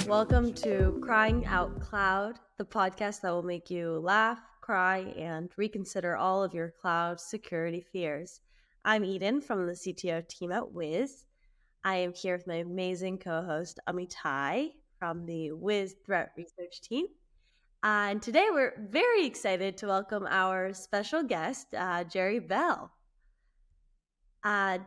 Welcome to Crying Out Cloud, the podcast that will make you laugh, cry, and reconsider all of your cloud security fears. I'm Eden from the CTO team at Wiz. I am here with my amazing co-host Amitai from the Wiz Threat Research team. And today we're very excited to welcome our special guest, Jerry Bell.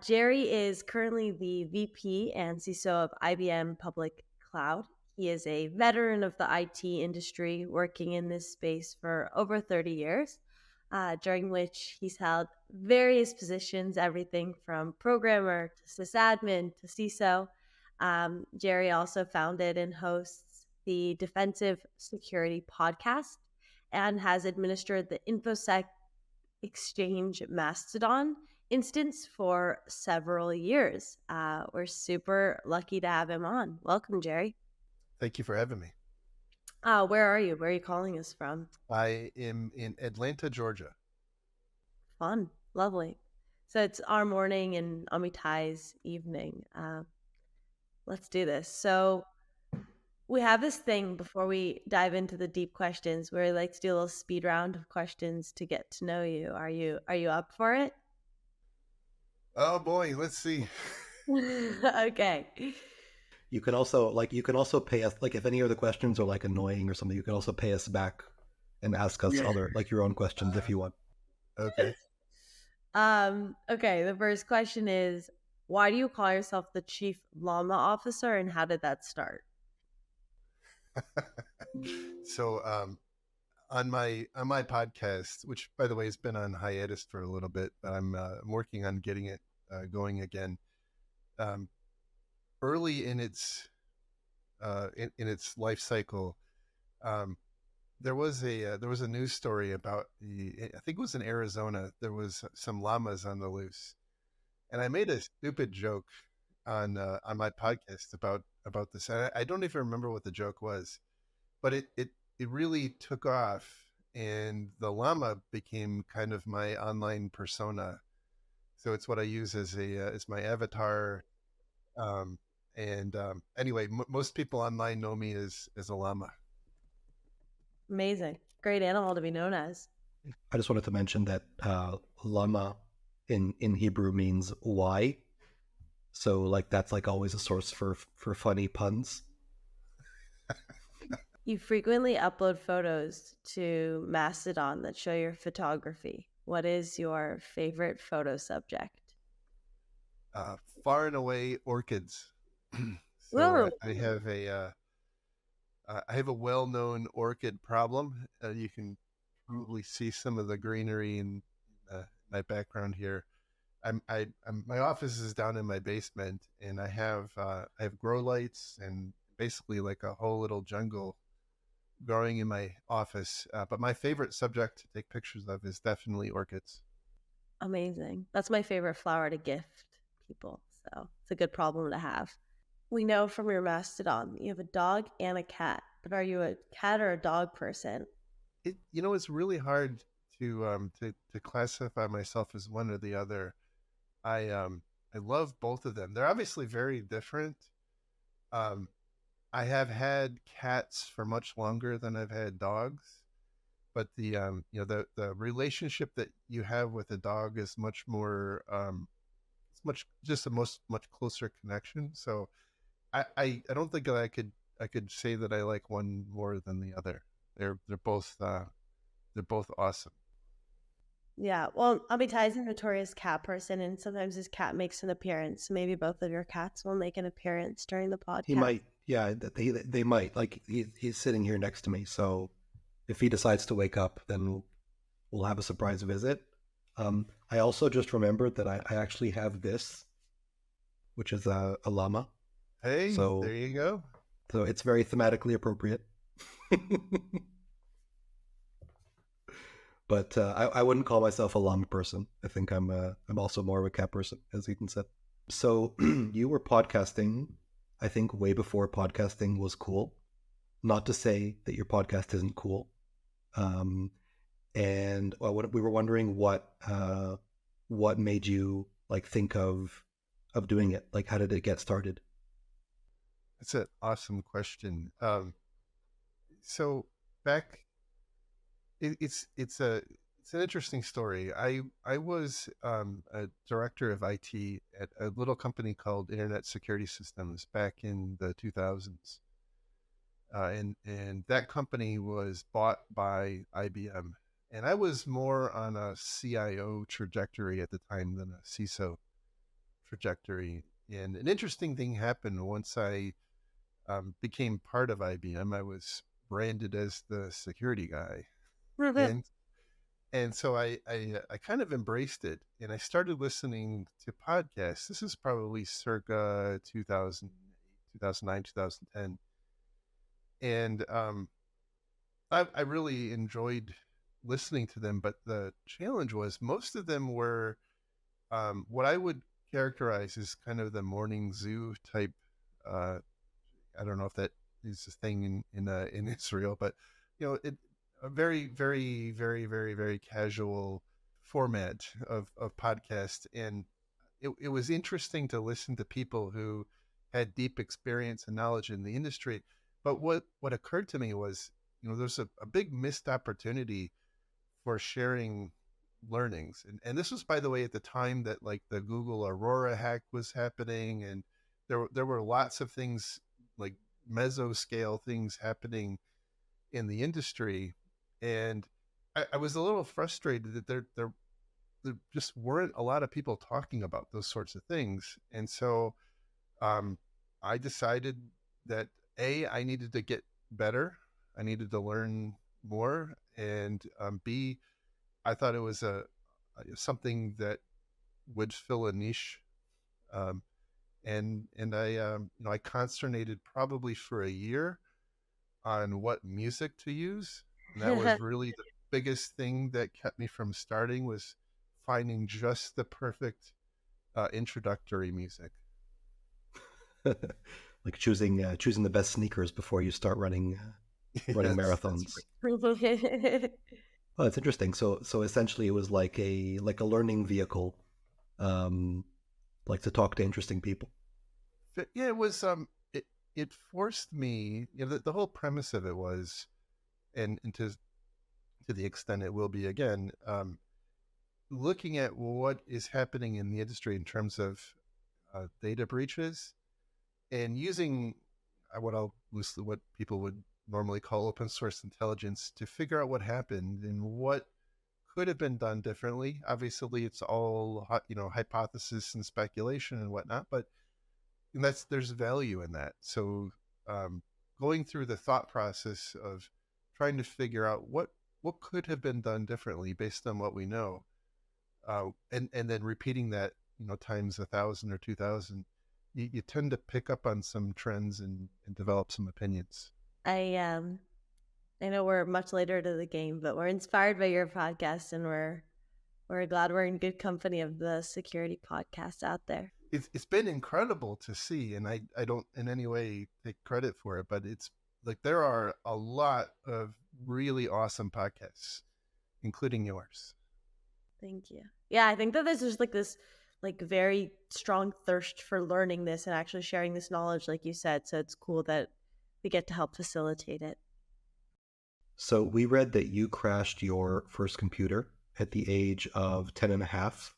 Jerry is currently the VP and CISO of IBM Public Cloud. He is a veteran of the IT industry, working in this space for over 30 years, during which he's held various positions, everything from programmer to sysadmin to CISO. Jerry also founded and hosts the Defensive Security Podcast and has administered the InfoSec Exchange Mastodon instance for several years. We're super lucky to have him on. Welcome, Jerry. Thank you for having me. Where are you? Where are you calling us from? I am in Atlanta, Georgia. Fun. Lovely. So it's our morning and Amitai's evening. Let's do this. So we have this thing before we dive into the deep questions where we like to do a little speed round of questions to get to know you. Are you up for it? Oh boy, let's see. Okay. You can also pay us, like, if any of the questions are like annoying or something, you can also pay us back and ask us your own questions if you want. Okay. Okay, the first question is, why do you call yourself the Chief Llama Officer, and how did that start? So on my podcast, which by the way has been on hiatus for a little bit, but I'm working on getting it going again. Early in its life cycle, there was a news story about I think it was in Arizona. There was some llamas on the loose, and I made a stupid joke on my podcast about this. I don't even remember what the joke was, but it really took off, and the llama became kind of my online persona. So it's what I use as my avatar. Anyway, most people online know me as a llama. Amazing. Great animal to be known as. I just wanted to mention that llama in Hebrew means why. So like that's like always a source for funny puns. You frequently upload photos to Mastodon that show your photography. What is your favorite photo subject? Far and away, orchids. So I have a well-known orchid problem. You can probably see some of the greenery in my background here. My office is down in my basement, and I have grow lights and basically like a whole little jungle growing in my office. But my favorite subject to take pictures of is definitely orchids. Amazing. That's my favorite flower to gift people. So it's a good problem to have. We know from your Mastodon you have a dog and a cat, but are you a cat or a dog person? It's really hard to classify myself as one or the other. I love both of them. They're obviously very different. I have had cats for much longer than I've had dogs, but the relationship that you have with a dog is much more it's a much closer connection. So I don't think that I could say that I like one more than the other. They're both awesome. Yeah, well, Amitai's a notorious cat person, and sometimes his cat makes an appearance. Maybe both of your cats will make an appearance during the podcast. He might, yeah, they might. Like he's sitting here next to me, so if he decides to wake up, then we'll have a surprise visit. I also just remembered that I actually have this, which is a llama. Hey, so there you go. So it's very thematically appropriate. But I wouldn't call myself a llama person. I think I'm also more of a cat person, as Ethan said. So you were podcasting, I think, way before podcasting was cool. Not to say that your podcast isn't cool. And we were wondering what made you like think of doing it. Like, how did it get started? That's an awesome question. So back, it's an interesting story. I was a director of IT at a little company called Internet Security Systems back in the 2000s, and that company was bought by IBM. And I was more on a CIO trajectory at the time than a CISO trajectory. And an interesting thing happened once I became part of IBM. I was branded as the security guy, and so I kind of embraced it, and I started listening to podcasts. This is probably circa 2000, 2009, 2010, and I really enjoyed listening to them. But the challenge was most of them were what I would characterize as kind of the morning zoo type. Uh, I don't know if that is a thing in Israel, but it a very very casual format of podcast, and it was interesting to listen to people who had deep experience and knowledge in the industry. But what occurred to me was, there's a big missed opportunity for sharing learnings. And this was, by the way, at the time that like the Google Aurora hack was happening, and there were lots of things like mesoscale things happening in the industry. And I was a little frustrated that there just weren't a lot of people talking about those sorts of things. And so um, I decided that I needed to get better. I needed to learn more, and B, I thought it was something that would fill a niche. Um, and I consternated probably for a year on what music to use, and that was really the biggest thing that kept me from starting, was finding just the perfect introductory music. Like choosing the best sneakers before you start running Yes, marathons. Oh, it's interesting. So essentially, it was like a learning vehicle, um, like to talk to interesting people. yeah, it was. It forced me. The whole premise of it was, and to the extent it will be again, looking at what is happening in the industry in terms of data breaches, and using what people would normally call open source intelligence to figure out what happened and what could have been done differently. Obviously, it's all hypothesis and speculation and whatnot, but there's value in that. So um, going through the thought process of trying to figure out what could have been done differently based on what we know, and then repeating that times 1,000 or 2,000, you tend to pick up on some trends and develop some opinions. I know we're much later to the game, but we're inspired by your podcast, and we're glad we're in good company of the security podcasts out there. It's been incredible to see, and I don't in any way take credit for it, but it's like there are a lot of really awesome podcasts, including yours. Thank you. Yeah, I think that there's just like this like very strong thirst for learning this and actually sharing this knowledge, like you said. So it's cool that we get to help facilitate it. So we read that you crashed your first computer at the age of 10 and a half.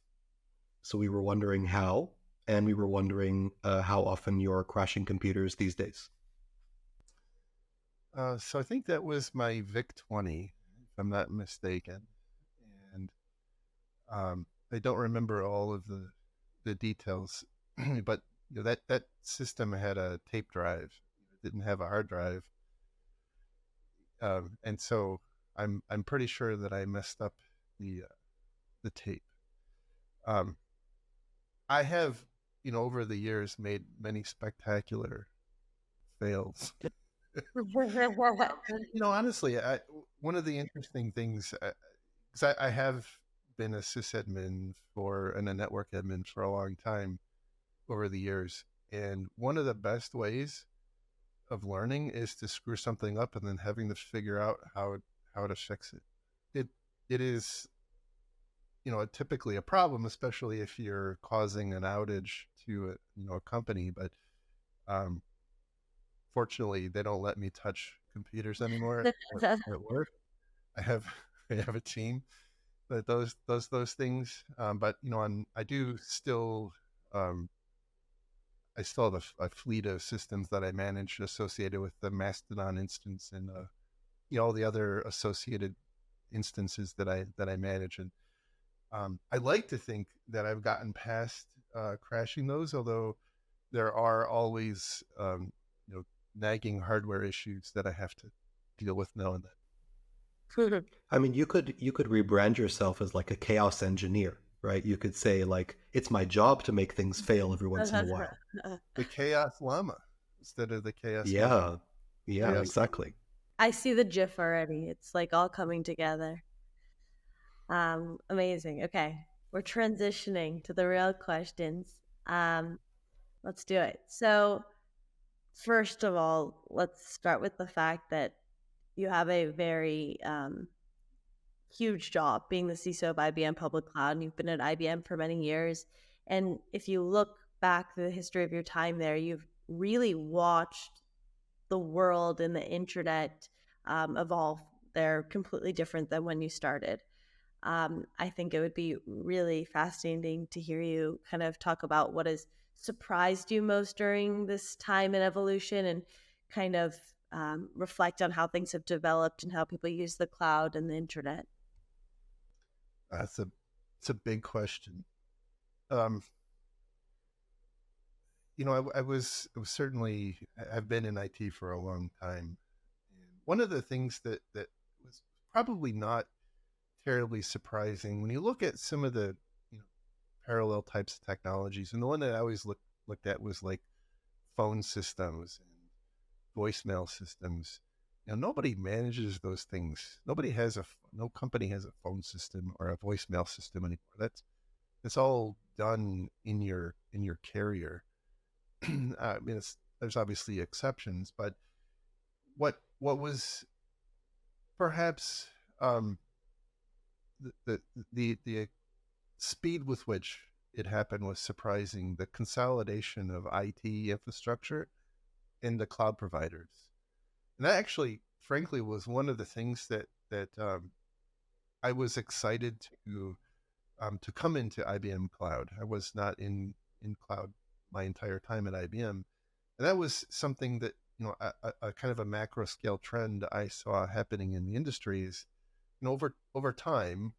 So we were wondering how, and we were wondering how often you're crashing computers these days. So I think that was my VIC-20, if I'm not mistaken, and I don't remember all of the details, but that system had a tape drive. It didn't have a hard drive, and so I'm pretty sure that I messed up the tape. Um, I have over the years made many spectacular fails. Honestly, one of the interesting things, because I have been a sysadmin and a network admin for a long time over the years, and one of the best ways of learning is to screw something up and then having to figure out how to fix it. It it is typically a problem, especially if you're causing an outage to a company, but um, Fortunately, they don't let me touch computers anymore at work. I have I have a team that those things. But I do still I still have a fleet of systems that I manage associated with the Mastodon instance and all the other associated instances that I manage. And I like to think that I've gotten past crashing those, although there are always nagging hardware issues that I have to deal with now and then. I mean, you could rebrand yourself as like a chaos engineer, right? You could say like, it's my job to make things fail every once in a while. The chaos llama instead of the chaos Yeah, yeah, chaos exactly. I see the GIF already. It's like all coming together. Amazing. Okay, we're transitioning to the real questions. Let's do it. So, first of all, let's start with the fact that you have a very huge job being the CISO of IBM Public Cloud, and you've been at IBM for many years. And if you look back through the history of your time there, you've really watched the world and the internet evolve. They're completely different than when you started. I think it would be really fascinating to hear you kind of talk about what has surprised you most during this time in evolution, and kind of reflect on how things have developed and how people use the cloud and the internet. It's a big question. I was certainly, I've been in IT for a long time. And one of the things that was probably not terribly surprising when you look at some of the parallel types of technologies, and the one that I always looked at was like phone systems and voicemail systems. Nobody manages those things. No company has a phone system or a voicemail system anymore. It's all done in your carrier. I mean, there's obviously exceptions, but what was perhaps the speed with which it happened was surprising. The consolidation of IT infrastructure in the cloud providers, and that actually, frankly, was one of the things that I was excited to come into IBM Cloud. I was not in cloud my entire time at IBM, and that was something that a kind of a macro scale trend I saw happening in the industry is, over time,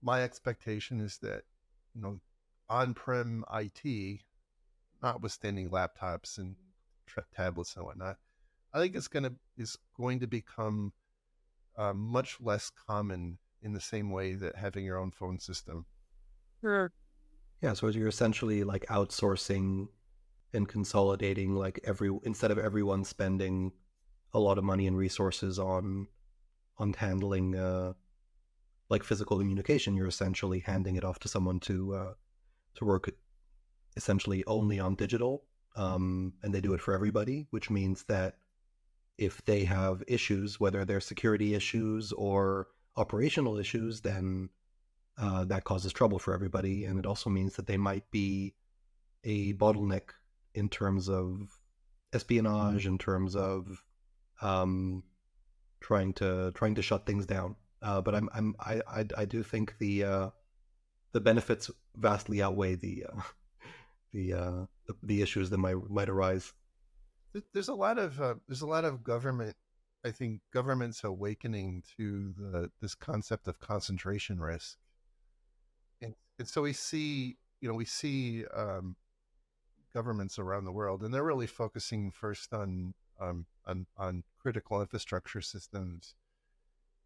my expectation is that on-prem IT, notwithstanding laptops and tablets and whatnot, I think is going to become much less common in the same way that having your own phone system. Sure. Yeah, so you're essentially like outsourcing and consolidating, like instead of everyone spending a lot of money and resources on handling like physical communication, you're essentially handing it off to someone to work essentially only on digital, and they do it for everybody, which means that if they have issues, whether they're security issues or operational issues, then that causes trouble for everybody. And it also means that they might be a bottleneck in terms of espionage, in terms of trying to shut things down. But I do think the benefits vastly outweigh the issues that might arise. There's a lot of government. I think government's awakening to this concept of concentration risk, and so we see governments around the world, and they're really focusing first on critical infrastructure systems,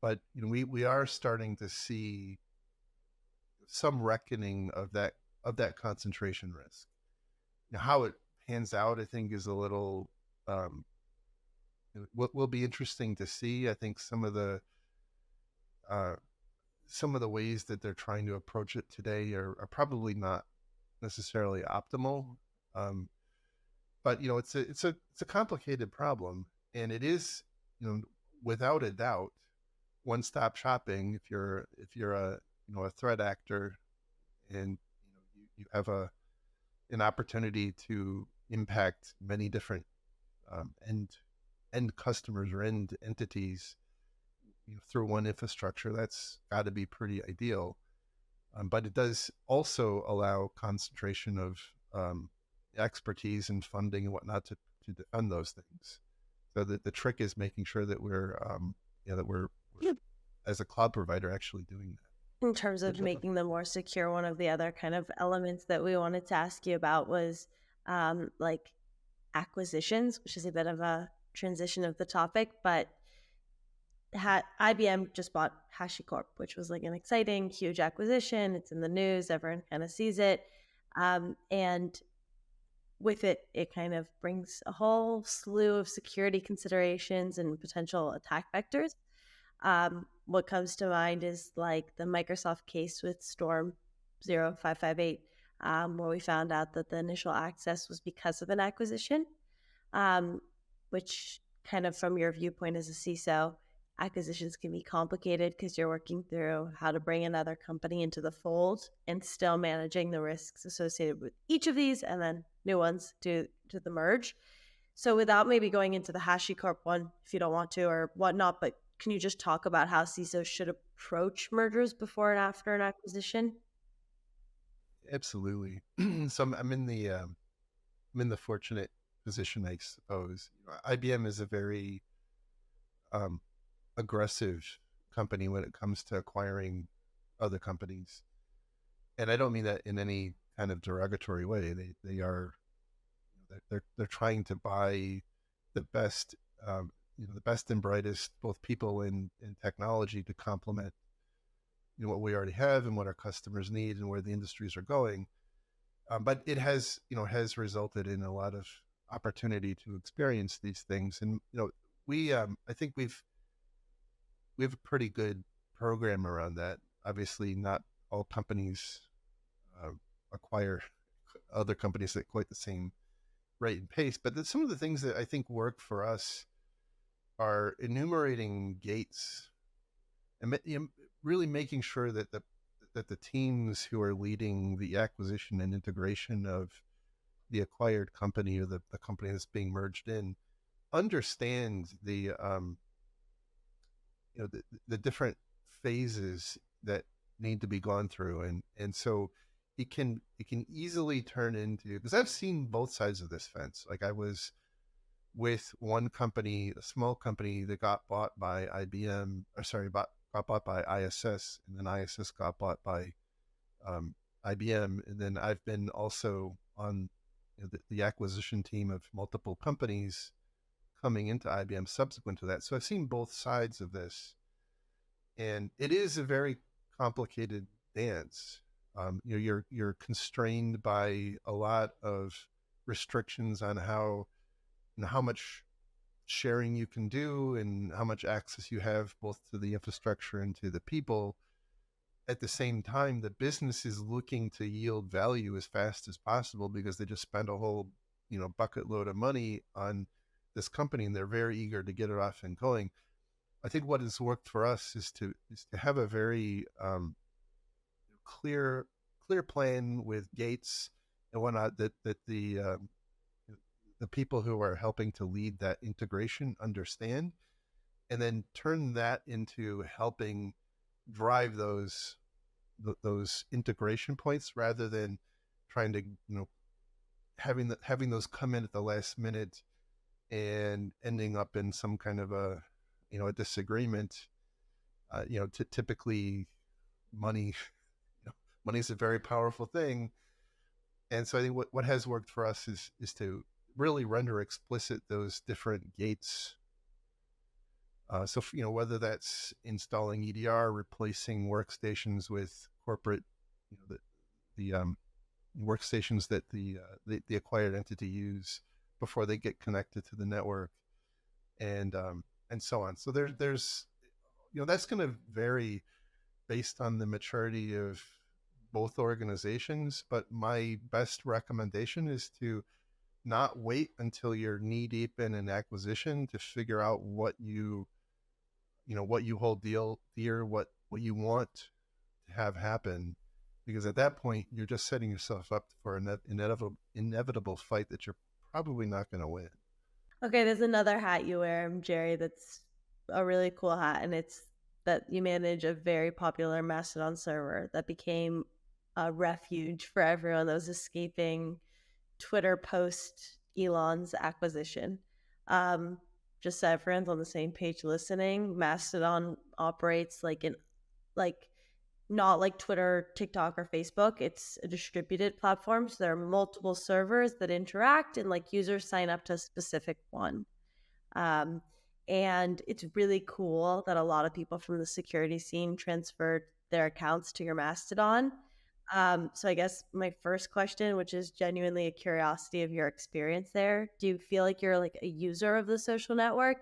but we are starting to see some reckoning of that concentration risk. How it pans out, I think, is a little will be interesting to see. I think some of the ways that they're trying to approach it today are probably not necessarily optimal. But it's a complicated problem, and it is without a doubt one-stop shopping. If you're a threat actor, and you have an opportunity to impact many different end customers or end entities, through one infrastructure. That's got to be pretty ideal. But it does also allow concentration of expertise and funding and whatnot to defend those things. So the trick is making sure that we're as a cloud provider actually doing that. In terms of making them more secure, one of the other kind of elements that we wanted to ask you about was like acquisitions, which is a bit of a transition of the topic, but IBM just bought HashiCorp, which was like an exciting, huge acquisition. It's in the news. Everyone kind of sees it. And with it, it kind of brings a whole slew of security considerations and potential attack vectors. What comes to mind is like the Microsoft case with Storm 0558, where we found out that the initial access was because of an acquisition, which kind of from your viewpoint as a CISO, acquisitions can be complicated because you're working through how to bring another company into the fold and still managing the risks associated with each of these and then new ones to the merge. So without maybe going into the HashiCorp one, if you don't want to or whatnot, but can you just talk about how CISOs should approach mergers before and after an acquisition? Absolutely. So I'm in the fortunate position, I suppose. IBM is a very aggressive company when it comes to acquiring other companies, and I don't mean that in any kind of derogatory way. They're trying to buy the best, the best and brightest, both people and technology to complement what we already have and what our customers need and where the industries are going. But it has resulted in a lot of opportunity to experience these things, and I think we have a pretty good program around that. Obviously, not all companies acquire other companies at quite the same rate and pace, but some of the things that I think work for us are enumerating gates and really making sure that the teams who are leading the acquisition and integration of the acquired company or the company that's being merged in understand the different phases that need to be gone through, and so it can easily turn into, because I've seen both sides of this fence. Like I was with one company, a small company that got bought by IBM, or sorry, got bought by ISS, and then ISS got bought by IBM, and then I've been also on the acquisition team of multiple companies coming into IBM subsequent to that. So I've seen both sides of this, and it is a very complicated dance. You're constrained by a lot of restrictions on how much sharing you can do and how much access you have both to the infrastructure and to the people. At the same time, the business is looking to yield value as fast as possible because they just spent a whole bucket load of money on this company, and they're very eager to get it off and going. I think what has worked for us is to have a very clear plan with gates and whatnot that the people who are helping to lead that integration understand, and then turn that into helping drive those integration points rather than trying to having those come in at the last minute and ending up in some kind of a disagreement. Typically money money is a very powerful thing, and so I think what has worked for us is to really render explicit those different gates. So whether that's installing EDR, replacing workstations with corporate, the workstations that the acquired entity use before they get connected to the network, and so on. So there's that's going to vary based on the maturity of both organizations. But my best recommendation is to not wait until you're knee deep in an acquisition to figure out what you hold dear, what you want to have happen, because at that point you're just setting yourself up for an inevitable fight that you're probably not going to win. Okay, there's another hat you wear, Jerry, that's a really cool hat, and it's that you manage a very popular Mastodon server that became a refuge for everyone that was escaping Twitter post Elon's acquisition. Um, just so everyone's on the same page listening, Mastodon operates like not like Twitter, TikTok, or Facebook. It's a distributed platform. So there are multiple servers that interact and like users sign up to a specific one. Um, and it's really cool that a lot of people from the security scene transferred their accounts to your Mastodon. So I guess my first question, which is genuinely a curiosity of your experience there, do you feel like you're like a user of the social network,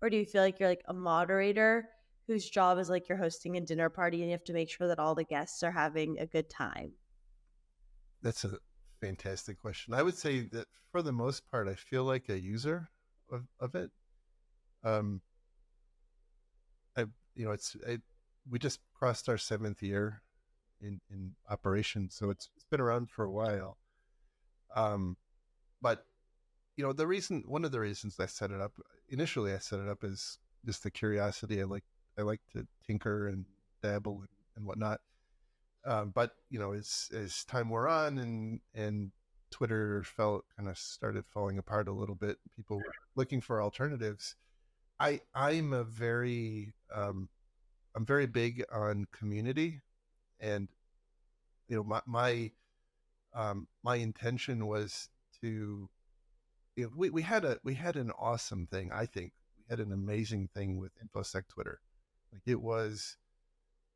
or do you feel like you're like a moderator whose job is like you're hosting a dinner party and you have to make sure that all the guests are having a good time? That's a fantastic question. I would say that for the most part, I feel like a user of it. Um, I, we just crossed our 7th year in operation, so it's been around for a while. But one of the reasons I set it up initially, I set it up as just the curiosity. I like to tinker and dabble and whatnot. But as time wore on and Twitter started falling apart a little bit, people were looking for alternatives. I'm very big on community, and my intention was to we had an awesome thing. I think we had an amazing thing with InfoSec Twitter. Like it was,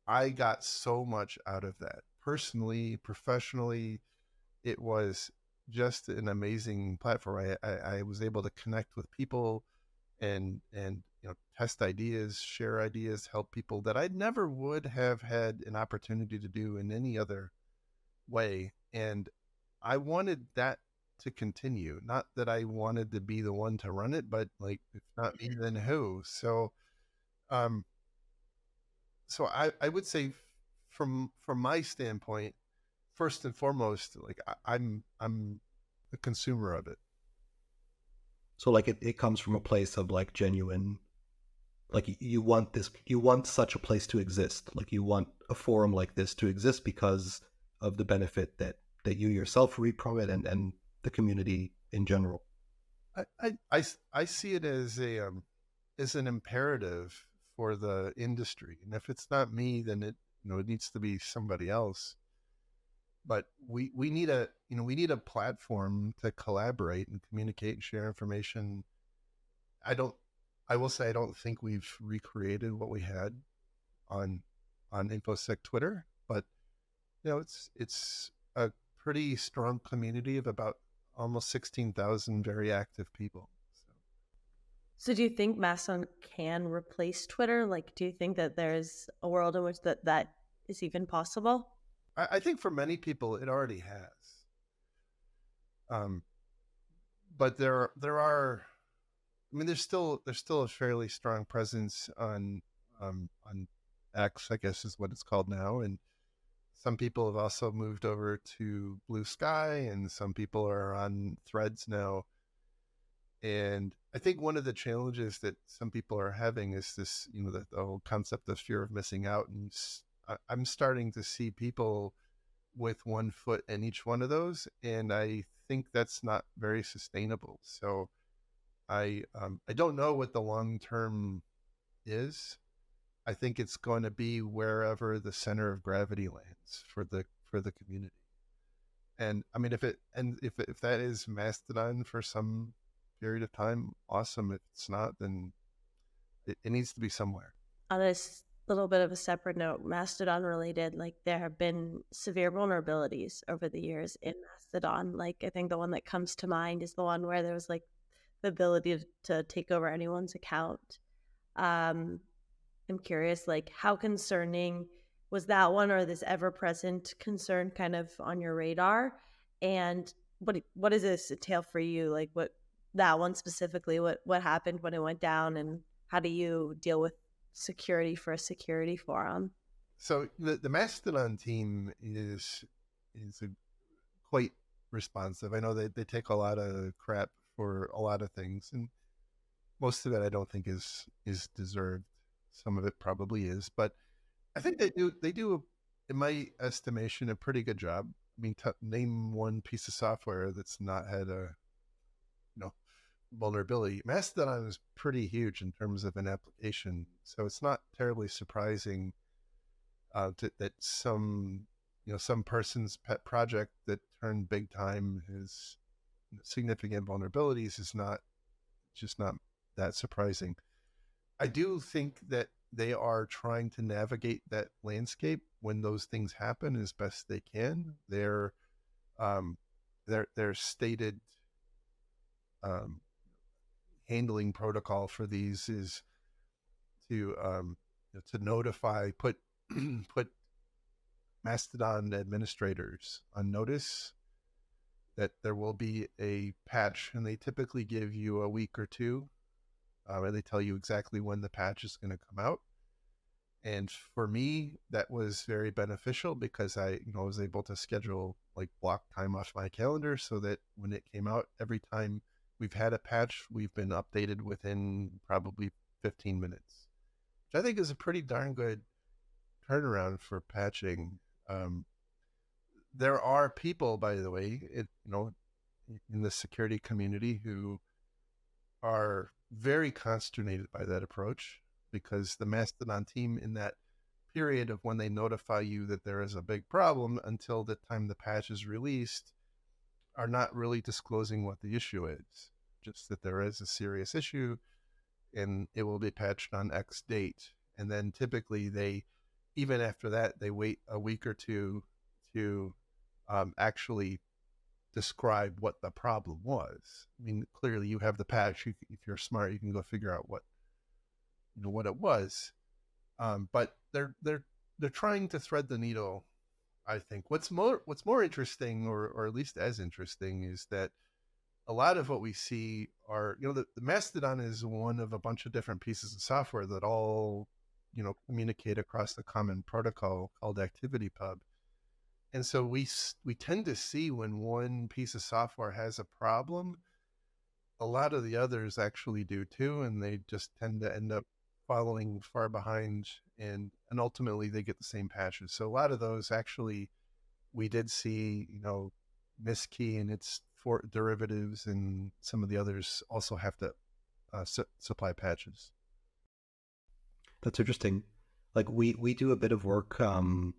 I got so much out of that personally, professionally. It was just an amazing platform. I was able to connect with people and test ideas, share ideas, help people that I never would have had an opportunity to do in any other way. And I wanted that to continue. Not that I wanted to be the one to run it, but like if not me, then who? Um, so I would say from my standpoint, first and foremost, like I'm a consumer of it. So like it comes from a place of like genuine, like you want such a place to exist. Like you want a forum like this to exist because of the benefit that you yourself reap from it and the community in general. I see it as an imperative for the industry, and if it's not me, then it needs to be somebody else. But we need a platform to collaborate and communicate and share information. I don't I will say I don't think we've recreated what we had on InfoSec Twitter, but it's a pretty strong community of about almost 16,000 very active people. So So do you think Mastodon can replace Twitter? Like, do you think that there's a world in which that is even possible? I think for many people it already has. Um, but there are, I mean, there's still a fairly strong presence on X, I guess is what it's called now, and some people have also moved over to Blue Sky, and some people are on Threads now. And I think one of the challenges that some people are having is this, the whole concept of fear of missing out. And I'm starting to see people with one foot in each one of those, and I think that's not very sustainable. So I don't know what the long term is. I think it's going to be wherever the center of gravity lands for the community. And I mean, if that is Mastodon for some period of time, awesome. If it's not, then it needs to be somewhere. On this little bit of a separate note, Mastodon related, like there have been severe vulnerabilities over the years in Mastodon. Like I think the one that comes to mind is the one where there was like the ability to take over anyone's account. Um, I'm curious, like how concerning was that one, or this ever-present concern kind of on your radar? And what is this entail for you? Like what that one specifically? What happened when it went down, and how do you deal with security for a security forum? So the Mastodon team is quite responsive. I know they take a lot of crap for a lot of things, and Most of it I don't think is deserved. Some of it probably is, but I think they do in my estimation a pretty good job. I mean, name one piece of software that's not had a you know vulnerability. Mastodon is pretty huge in terms of an application, so it's not terribly surprising that some person's pet project that turned big time has significant vulnerabilities is not just not that surprising. I do think that they are trying to navigate that landscape when those things happen as best they can. Um, their stated um, handling protocol for these is to notify, put put Mastodon administrators on notice that there will be a patch, and they typically give you a week or two, and they tell you exactly when the patch is going to come out. And for me, that was very beneficial because I was able to schedule like block time off my calendar so that when it came out, every time we've had a patch, we've been updated within probably 15 minutes, which I think is a pretty darn good turnaround for patching. Um, there are people, by the way, in the security community who are very consternated by that approach because the Mastodon team in that period of when they notify you that there is a big problem until the time the patch is released are not really disclosing what the issue is, just that there is a serious issue and it will be patched on X date. And then typically even after that, they wait a week or two to actually describe what the problem was. I mean, clearly you have the patch. If you're smart, you can go figure out what it was. But they're trying to thread the needle. I think what's more interesting, or at least as interesting, is that a lot of what we see are the Mastodon is one of a bunch of different pieces of software that all communicate across the common protocol called ActivityPub. And so we tend to see when one piece of software has a problem, a lot of the others actually do too, and they just tend to end up following far behind, and ultimately they get the same patches. So a lot of those actually we did see, Mistkey and its for derivatives, and some of the others also have to supply patches. That's interesting. Like we do a bit of work on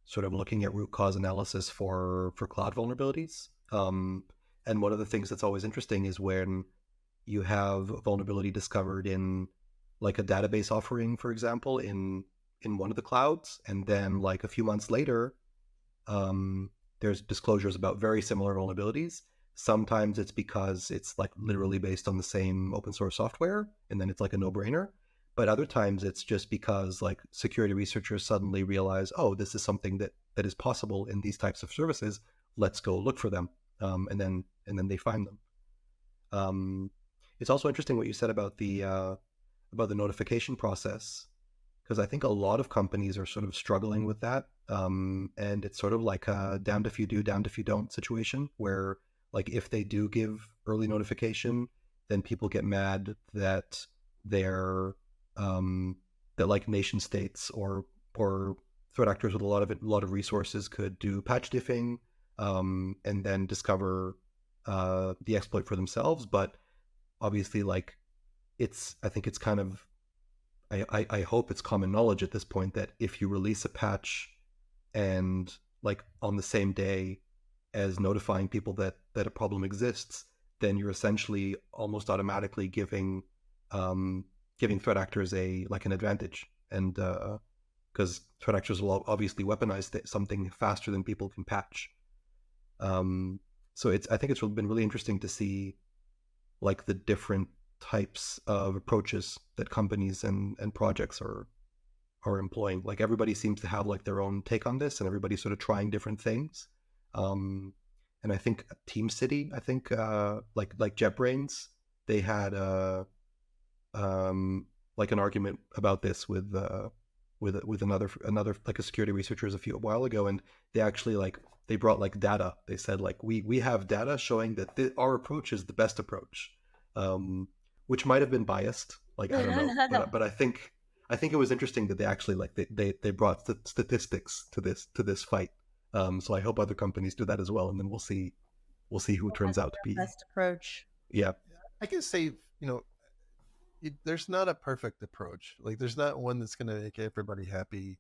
sort of looking at root cause analysis for cloud vulnerabilities. And one of the things that's always interesting is when you have vulnerability discovered in like a database offering, for example, in one of the clouds, and then like a few months later, there's disclosures about very similar vulnerabilities. Sometimes it's because it's like literally based on the same open source software, and then it's like a no-brainer. But other times it's just because like security researchers suddenly realize, oh, this is something that is possible in these types of services. Let's go look for them, and then they find them. It's also interesting what you said about the notification process, because I think a lot of companies are sort of struggling with that, and it's sort of like a damned if you do, damned if you don't situation, where like if they do give early notification, then people get mad that they're that like nation states or threat actors with a lot of resources could do patch diffing, and then discover the exploit for themselves. But obviously, like I think it's kind of I hope it's common knowledge at this point that if you release a patch and like on the same day as notifying people that a problem exists, then you're essentially almost automatically giving threat actors an advantage, and because threat actors will obviously weaponize something faster than people can patch. So I think it's been really interesting to see like the different types of approaches that companies and projects are employing. Like everybody seems to have like their own take on this, and everybody's sort of trying different things. And I think TeamCity, like JetBrains, they had like an argument about this with another like a security researchers a while ago, and they actually they brought like data. They said like we have data showing that our approach is the best approach, which might have been biased. Like, I don't know, but I think it was interesting that they actually like they brought statistics to this fight. So I hope other companies do that as well, and then we'll see who it turns out to be. Best approach. Yeah. I can say, there's not a perfect approach. Like, there's not one that's going to make everybody happy.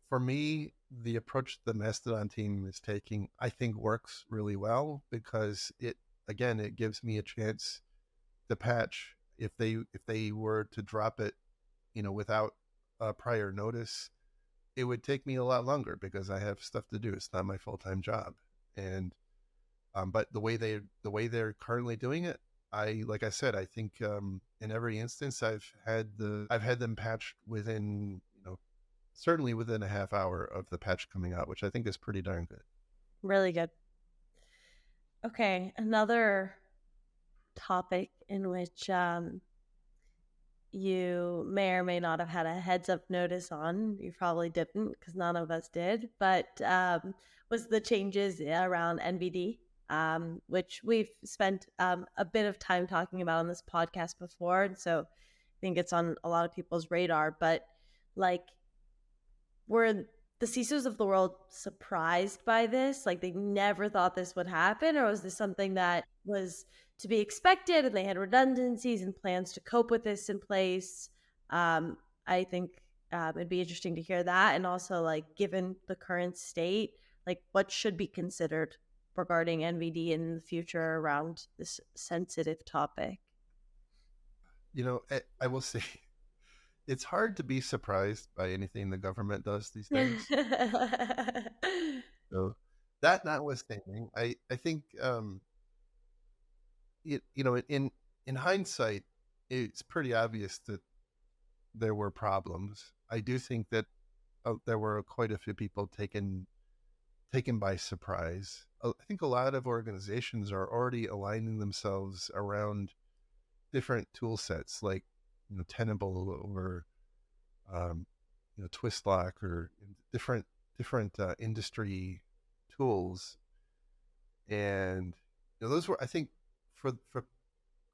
For me, the approach the Mastodon team is taking, I think, works really well because it gives me a chance to patch if they were to drop it, without prior notice. It would take me a lot longer because I have stuff to do. It's not my full time job, and but the way they're currently doing it, like I said, I think in every instance I've had them patched within, certainly within a half hour of the patch coming out, which I think is pretty darn good. Really good. Okay, another topic in which you may or may not have had a heads up notice on. You probably didn't because none of us did, but was the changes around NVD, which we've spent a bit of time talking about on this podcast before. And so I think it's on a lot of people's radar, but like, were the CISOs of the world surprised by this? Like, they never thought this would happen? Or was this something that was to be expected and they had redundancies and plans to cope with this in place? I think it'd be interesting to hear that. And also, like, given the current state, like, what should be considered regarding NVD in the future around this sensitive topic? I will say it's hard to be surprised by anything the government does these days. So that notwithstanding, I think in hindsight, it's pretty obvious that there were problems. I do think that there were quite a few people taken by surprise. I think a lot of organizations are already aligning themselves around different tool sets like Tenable or Twistlock or different industry tools, and those were, I think, for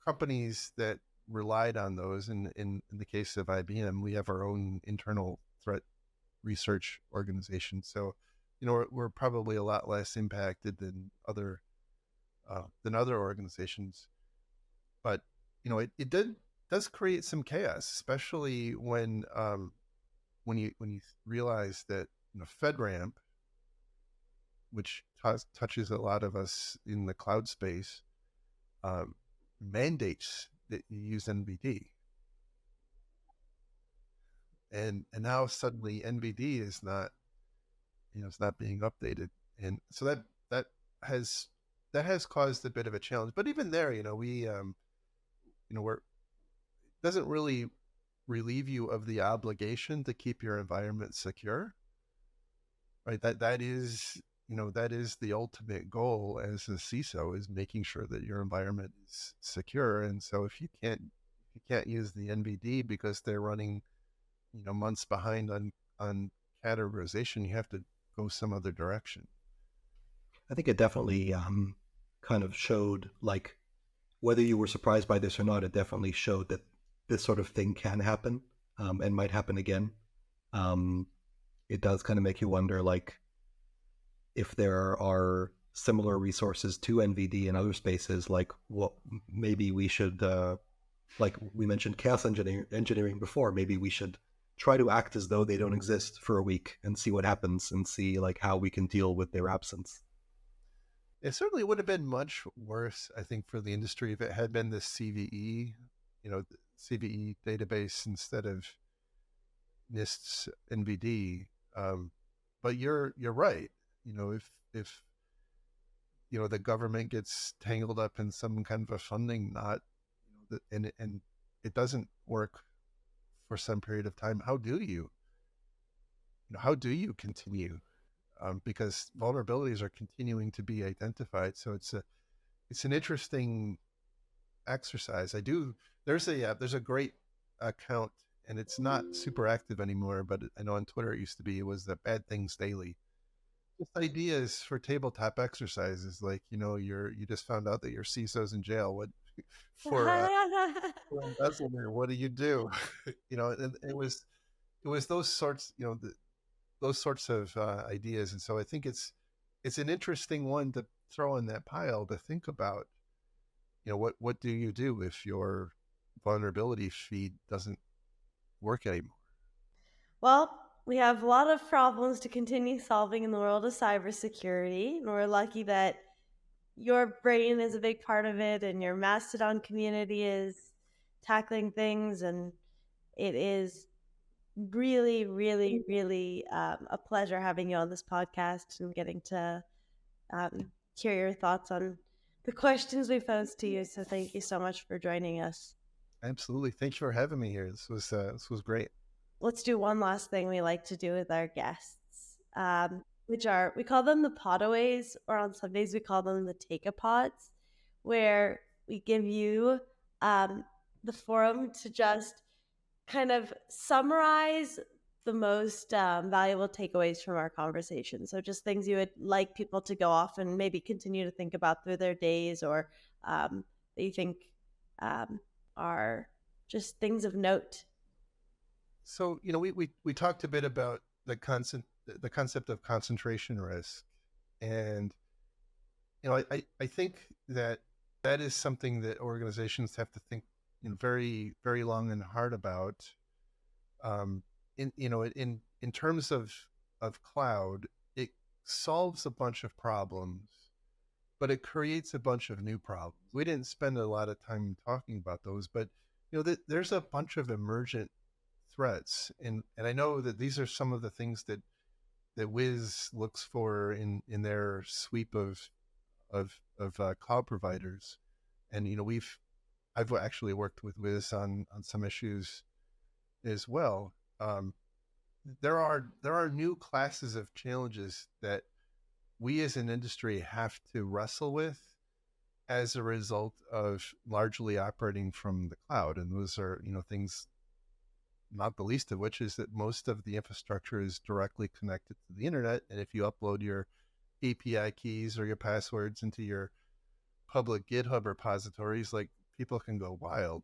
companies that relied on those. In the case of IBM, we have our own internal threat research organization, so we're probably a lot less impacted than other organizations. But it does create some chaos, especially when you realize that FedRAMP, which touches a lot of us in the cloud space, mandates that you use NVD, and now suddenly NVD is not it's not being updated, and so that has caused a bit of a challenge. But even there, we we're doesn't really relieve you of the obligation to keep your environment secure, right? That is the ultimate goal as a CISO, is making sure that your environment is secure. And so if you can't use the NVD because they're running months behind on categorization, you have to go some other direction. I think it definitely kind of showed, like, whether you were surprised by this or not, it definitely showed that this sort of thing can happen and might happen again. It does kind of make you wonder, like, if there are similar resources to NVD in other spaces, like what maybe we should, like we mentioned chaos engineering before, maybe we should try to act as though they don't exist for a week and see what happens and see like how we can deal with their absence. It certainly would have been much worse, I think, for the industry if it had been the CVE, CVE database instead of NIST's NVD. But you're right. If the government gets tangled up in some kind of a funding knot, and it doesn't work for some period of time, how do you continue? Because vulnerabilities are continuing to be identified. So it's an interesting exercise. There's a great account, and it's not super active anymore, but I know on Twitter it used to be. It was the Bad Things Daily, just ideas for tabletop exercises, like you just found out that your CISO's in jail. What for for embezzlement? What do you do? And it was those sorts, those sorts of ideas, and so I think it's an interesting one to throw in that pile to think about. What do you do if your vulnerability feed doesn't work anymore? Well, we have a lot of problems to continue solving in the world of cybersecurity, and we're lucky that your brain is a big part of it, and your Mastodon community is tackling things, and it is really, really, really a pleasure having you on this podcast and getting to hear your thoughts on the questions we posed to you. So thank you so much for joining us. Absolutely. Thank you for having me here. This was great. Let's do one last thing we like to do with our guests, which are, we call them the podaways, or on some days we call them the take-a-pods, where we give you the forum to just kind of summarize the most valuable takeaways from our conversation. So just things you would like people to go off and maybe continue to think about through their days, or that you think are just things of note. So we talked a bit about the concept of concentration risk, and I think that is something that organizations have to think very, very long and hard about. In terms of cloud, it solves a bunch of problems, but it creates a bunch of new problems. We didn't spend a lot of time talking about those, but there's a bunch of emergent threats, and I know that these are some of the things that Wiz looks for in their sweep of cloud providers. And I've actually worked with Wiz on some issues as well. There are new classes of challenges that we as an industry have to wrestle with as a result of largely operating from the cloud, and those are things, not the least of which is that most of the infrastructure is directly connected to the internet, and if you upload your API keys or your passwords into your public GitHub repositories, like, people can go wild.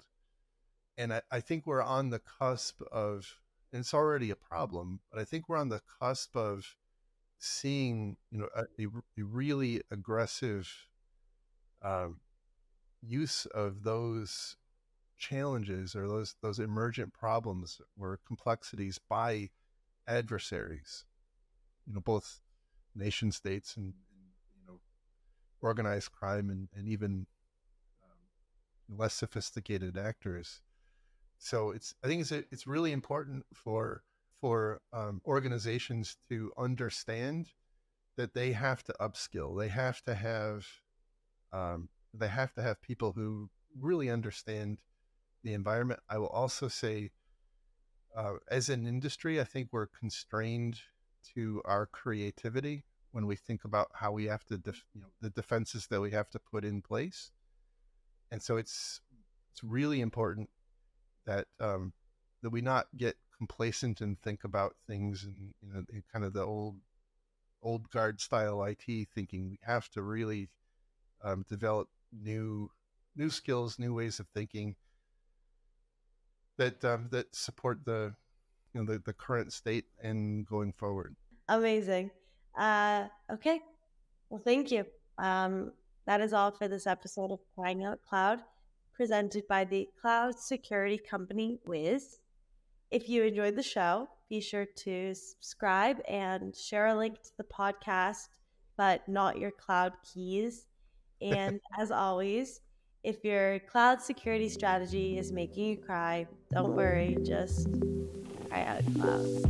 And I think we're on the cusp of, and it's already a problem, but I think we're on the cusp of seeing a really aggressive use of those challenges, or those emergent problems or complexities by adversaries, both nation states and organized crime, and even less sophisticated actors. So I think it's really important for organizations to understand that they have to upskill. They have to have people who really understand the environment. I will also say, as an industry, I think we're constrained to our creativity when we think about how we have to, the defenses that we have to put in place. And so it's really important that that we not get complacent and think about things in kind of the old guard style IT thinking. We have to really develop new skills, new ways of thinking that support the current state and going forward. Amazing. Okay. Well, thank you. That is all for this episode of Crying Out Cloud, presented by the cloud security company Wiz. If you enjoyed the show, be sure to subscribe and share a link to the podcast, but not your cloud keys. And as always, if your cloud security strategy is making you cry, don't worry, just cry out loud.